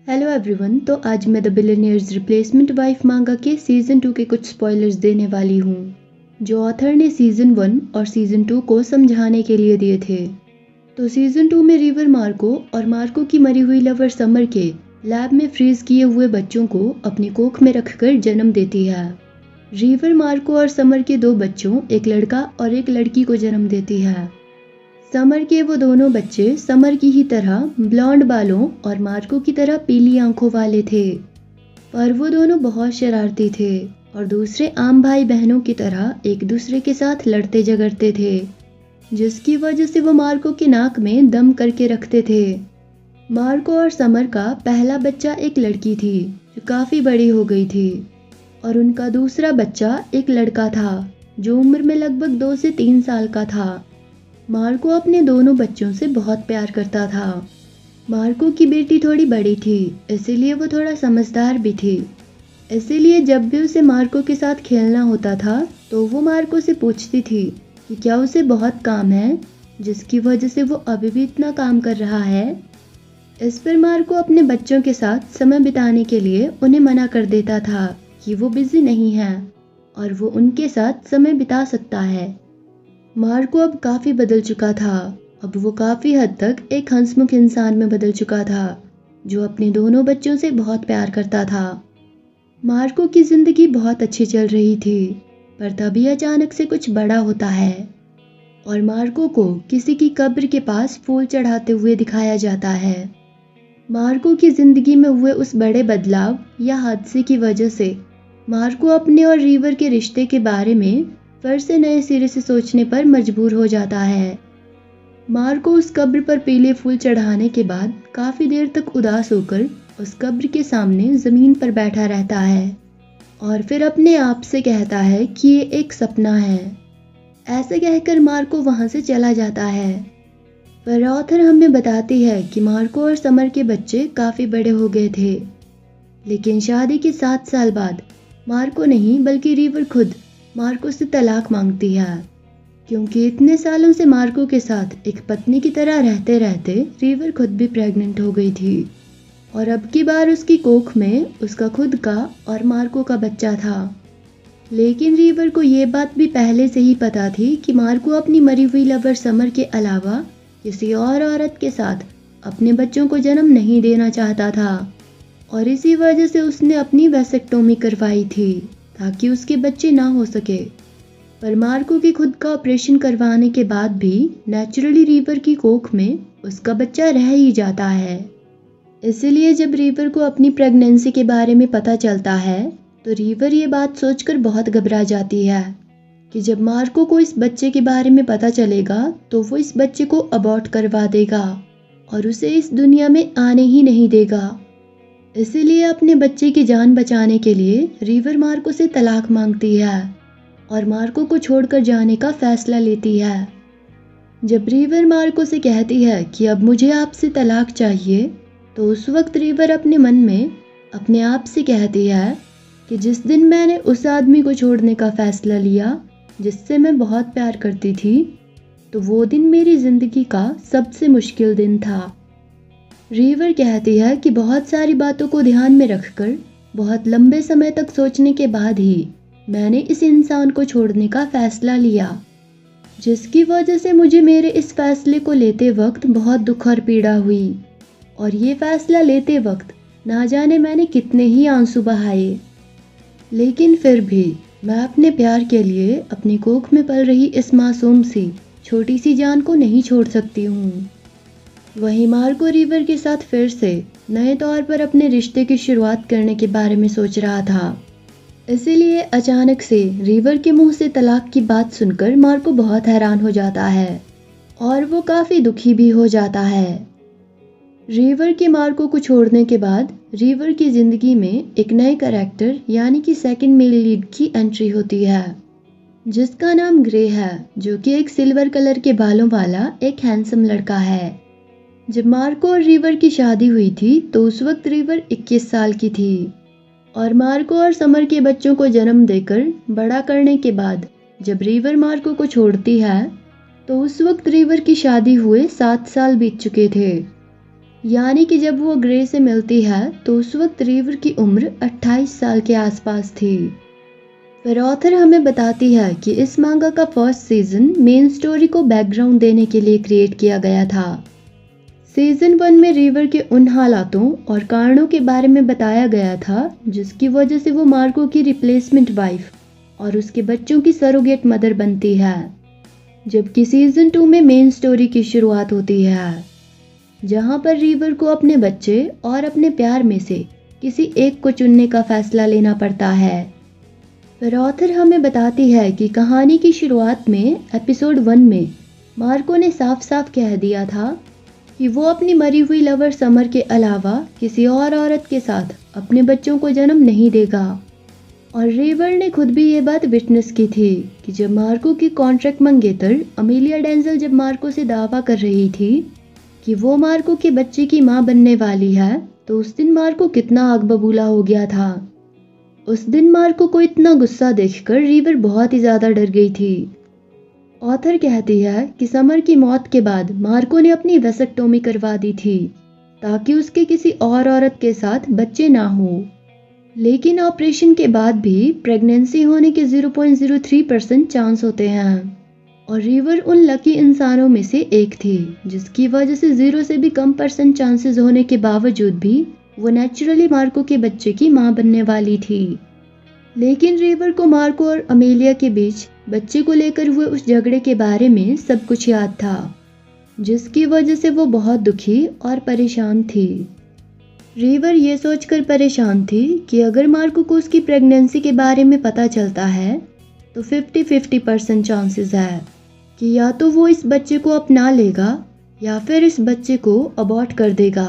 Hello everyone. तो आज मैं द बिलियनियर्स रिप्लेसमेंट वाइफ मांगा के सीज़न 2 के कुछ स्पॉयलर्स देने वाली हूँ, जो ऑथर ने सीज़न 1 और सीज़न 2 को समझाने के लिए दिए थे। तो सीज़न 2 में रिवर मार्को और मार्को की मरी हुई लवर समर के लैब में फ्रीज किए हुए बच्चों को अपनी कोख में रखकर जन्म देती है। रिवर मार्को और समर के दो बच्चों, एक लड़का और एक लड़की को जन्म देती है। समर के वो दोनों बच्चे समर की ही तरह ब्लॉन्ड बालों और मार्को की तरह पीली आंखों वाले थे, पर वो दोनों बहुत शरारती थे और दूसरे आम भाई बहनों की तरह एक दूसरे के साथ लड़ते झगड़ते थे, जिसकी वजह से वो मार्को की नाक में दम करके रखते थे। मार्को और समर का पहला बच्चा एक लड़की थी जो काफ़ी बड़ी हो गई थी, और उनका दूसरा बच्चा एक लड़का था जो उम्र में लगभग 2 से 3 साल का था। मार्को अपने दोनों बच्चों से बहुत प्यार करता था। मार्को की बेटी थोड़ी बड़ी थी, इसीलिए वो थोड़ा समझदार भी थी। इसीलिए जब भी उसे मार्को के साथ खेलना होता था तो वो मार्को से पूछती थी कि क्या उसे बहुत काम है, जिसकी वजह से वो अभी भी इतना काम कर रहा है। इस पर मार्को अपने बच्चों के साथ समय बिताने के लिए उन्हें मना कर देता था कि वो बिजी नहीं है और वो उनके साथ समय बिता सकता है। मार्को अब काफ़ी बदल चुका था। अब वो काफ़ी हद तक एक हंसमुख इंसान में बदल चुका था जो अपने दोनों बच्चों से बहुत प्यार करता था। मार्को की ज़िंदगी बहुत अच्छी चल रही थी, पर तभी अचानक से कुछ बड़ा होता है और मार्को को किसी की कब्र के पास फूल चढ़ाते हुए दिखाया जाता है। मार्को की ज़िंदगी में हुए उस बड़े बदलाव या हादसे की वजह से मार्को अपने और रिवर के रिश्ते के बारे में फिर से नए सिरे से सोचने पर मजबूर हो जाता है। मार्को उस कब्र पर पीले फूल चढ़ाने के बाद काफी देर तक उदास होकर उस कब्र के सामने जमीन पर बैठा रहता है और फिर अपने आप से कहता है कि ये एक सपना है। ऐसे कहकर मार्को वहां से चला जाता है। पर ऑथर हमें बताती है कि मार्को और समर के बच्चे काफी बड़े हो गए थे, लेकिन शादी के 7 साल बाद मार्को नहीं बल्कि रिवर खुद मार्को से तलाक मांगती है, क्योंकि इतने सालों से मार्को के साथ एक पत्नी की तरह रहते रहते रिवर खुद भी प्रेग्नेंट हो गई थी और अब की बार उसकी कोख में उसका खुद का और मार्को का बच्चा था। लेकिन रिवर को ये बात भी पहले से ही पता थी कि मार्को अपनी मरी हुई लवर समर के अलावा किसी और औरत के साथ अपने बच्चों को जन्म नहीं देना चाहता था, और इसी वजह से उसने अपनी वैसेक्टोमी करवाई थी ताकि उसके बच्चे ना हो सके। पर मार्को की खुद का ऑपरेशन करवाने के बाद भी नेचुरली रिवर की कोख में उसका बच्चा रह ही जाता है। इसलिए जब रिवर को अपनी प्रेगनेंसी के बारे में पता चलता है तो रिवर ये बात सोचकर बहुत घबरा जाती है कि जब मार्को को इस बच्चे के बारे में पता चलेगा तो वो इस बच्चे को अबॉर्ट करवा देगा और उसे इस दुनिया में आने ही नहीं देगा। इसीलिए अपने बच्चे की जान बचाने के लिए रिवर मार्को से तलाक मांगती है और मार्को को छोड़कर जाने का फैसला लेती है। जब रिवर मार्को से कहती है कि अब मुझे आपसे तलाक चाहिए, तो उस वक्त रिवर अपने मन में अपने आप से कहती है कि जिस दिन मैंने उस आदमी को छोड़ने का फैसला लिया जिससे मैं बहुत प्यार करती थी, तो वो दिन मेरी जिंदगी का सबसे मुश्किल दिन था। रिवर कहती है कि बहुत सारी बातों को ध्यान में रखकर बहुत लंबे समय तक सोचने के बाद ही मैंने इस इंसान को छोड़ने का फैसला लिया, जिसकी वजह से मुझे मेरे इस फैसले को लेते वक्त बहुत दुख और पीड़ा हुई, और ये फैसला लेते वक्त ना जाने मैंने कितने ही आंसू बहाए। लेकिन फिर भी मैं अपने प्यार के लिए अपनी कोख में पल रही इस मासूम सी छोटी सी जान को नहीं छोड़ सकती हूँ। वहीं मार्को रिवर के साथ फिर से नए तौर पर अपने रिश्ते की शुरुआत करने के बारे में सोच रहा था। इसीलिए अचानक से रिवर के मुंह से तलाक की बात सुनकर मार्को बहुत हैरान हो जाता है और वो काफी दुखी भी हो जाता है। रिवर के मार्को को छोड़ने के बाद रिवर की जिंदगी में एक नए कैरेक्टर यानी कि सेकंड मेल लीड की एंट्री होती है, जिसका नाम ग्रे है, जो कि एक सिल्वर कलर के बालों वाला एक हैंडसम लड़का है। जब मार्को और रिवर की शादी हुई थी तो उस वक्त रिवर 21 साल की थी, और मार्को और समर के बच्चों को जन्म देकर बड़ा करने के बाद जब रिवर मार्को को छोड़ती है तो उस वक्त रिवर की शादी हुए 7 साल बीत चुके थे। यानी कि जब वो ग्रे से मिलती है तो उस वक्त रिवर की उम्र 28 साल के आसपास थी। फिर ऑथर हमें बताती है कि इस मांगा का फर्स्ट सीजन मेन स्टोरी को बैकग्राउंड देने के लिए क्रिएट किया गया था। सीजन 1 में रिवर के उन हालातों और कारणों के बारे में बताया गया था जिसकी वजह से वो मार्को की रिप्लेसमेंट वाइफ और उसके बच्चों की सरोगेट मदर बनती है, जबकि सीजन 2 में मेन स्टोरी की शुरुआत होती है जहां पर रिवर को अपने बच्चे और अपने प्यार में से किसी एक को चुनने का फैसला लेना पड़ता है। फिर ऑथर हमें बताती है कि कहानी की शुरुआत में एपिसोड 1 में मार्को ने साफ साफ कह दिया था कि वो अपनी मरी हुई लवर समर के अलावा किसी और औरत के साथ अपने बच्चों को जन्म नहीं देगा। और रिवर ने खुद भी ये बात विटनेस की थी कि जब मार्को की कॉन्ट्रैक्ट मंगेतर अमेलिया डेंजल जब मार्को से दावा कर रही थी कि वो मार्को के बच्चे की मां बनने वाली है, तो उस दिन मार्को कितना आग बबूला हो गया था। उस दिन मार्को को इतना गुस्सा देखकर रिवर बहुत ही ज्यादा डर गई थी। ऑथर कहती है कि समर की मौत के बाद मार्को ने अपनी वेसेक्टोमी करवा दी थी ताकि उसके किसी और औरत के साथ बच्चे ना हो, लेकिन ऑपरेशन के बाद भी प्रेगनेंसी होने के 0.03% चांस होते हैं और रिवर उन लकी इंसानों में से एक थी जिसकी वजह से 0 से भी कम परसेंट चांसेस होने के बावजूद भी वो नेचुरली मार्को के बच्चे की मां बनने वाली थी। लेकिन रिवर को मार्को और अमेलिया के बीच बच्चे को लेकर हुए उस झगड़े के बारे में सब कुछ याद था, जिसकी वजह से वो बहुत दुखी और परेशान थी। रिवर ये सोचकर परेशान थी कि अगर मार्को को उसकी प्रेगनेंसी के बारे में पता चलता है तो 50-50% चांसेस है कि या तो वो इस बच्चे को अपना लेगा या फिर इस बच्चे को अबॉर्ट कर देगा।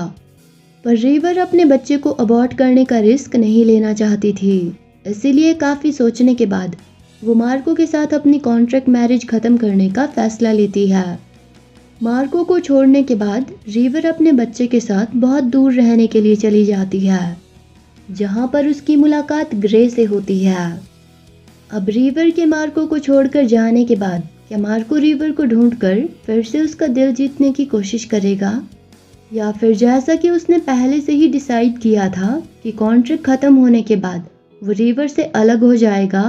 पर रिवर अपने बच्चे को अबॉर्ट करने का रिस्क नहीं लेना चाहती थी, इसीलिए काफ़ी सोचने के बाद वो मार्को के साथ अपनी कॉन्ट्रैक्ट मैरिज ख़त्म करने का फैसला लेती है। मार्को को छोड़ने के बाद रिवर अपने बच्चे के साथ बहुत दूर रहने के लिए चली जाती है, जहाँ पर उसकी मुलाकात ग्रे से होती है। अब रिवर के मार्को को छोड़कर जाने के बाद क्या मार्को रिवर को ढूंढकर फिर से उसका दिल जीतने की कोशिश करेगा, या फिर जैसा कि उसने पहले से ही डिसाइड किया था कि कॉन्ट्रैक्ट खत्म होने के बाद वो रिवर से अलग हो जाएगा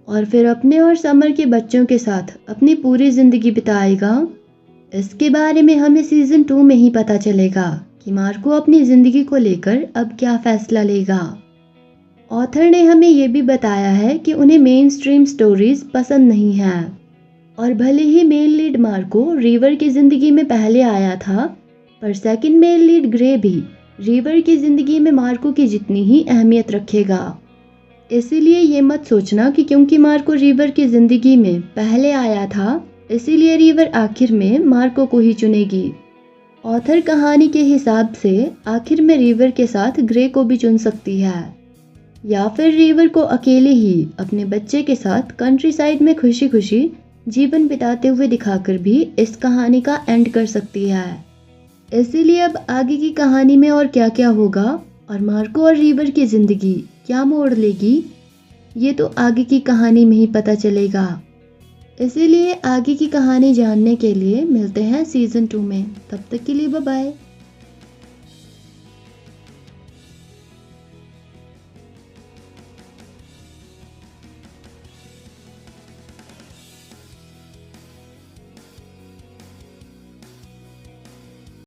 और फिर अपने और समर के बच्चों के साथ अपनी पूरी जिंदगी बिताएगा। इसके बारे में हमें सीजन 2 में ही पता चलेगा कि मार्को अपनी जिंदगी को लेकर अब क्या फैसला लेगा। ऑथर ने हमें ये भी बताया है कि उन्हें मेन स्ट्रीम स्टोरीज पसंद नहीं है और भले ही मेन लीड मार्को रिवर की जिंदगी में पहले आया था, पर सेकंड मेल लीड ग्रे भी रिवर की जिंदगी में मार्को की जितनी ही अहमियत रखेगा। इसीलिए ये मत सोचना कि क्योंकि मार्को रिवर की जिंदगी में पहले आया था इसीलिए रिवर आखिर में मार्को को ही चुनेगी। ऑथर कहानी के हिसाब से आखिर में रिवर के साथ ग्रे को भी चुन सकती है, या फिर रिवर को अकेले ही अपने बच्चे के साथ कंट्री साइड में खुशी खुशी जीवन बिताते हुए दिखाकर भी इस कहानी का एंड कर सकती है। इसीलिए अब आगे की कहानी में और क्या क्या होगा और मार्को और रिवर की जिंदगी क्या मोड़ लेगी, ये तो आगे की कहानी में ही पता चलेगा। इसीलिए आगे की कहानी जानने के लिए मिलते हैं सीजन 2 में। तब तक के लिए बाय बाय।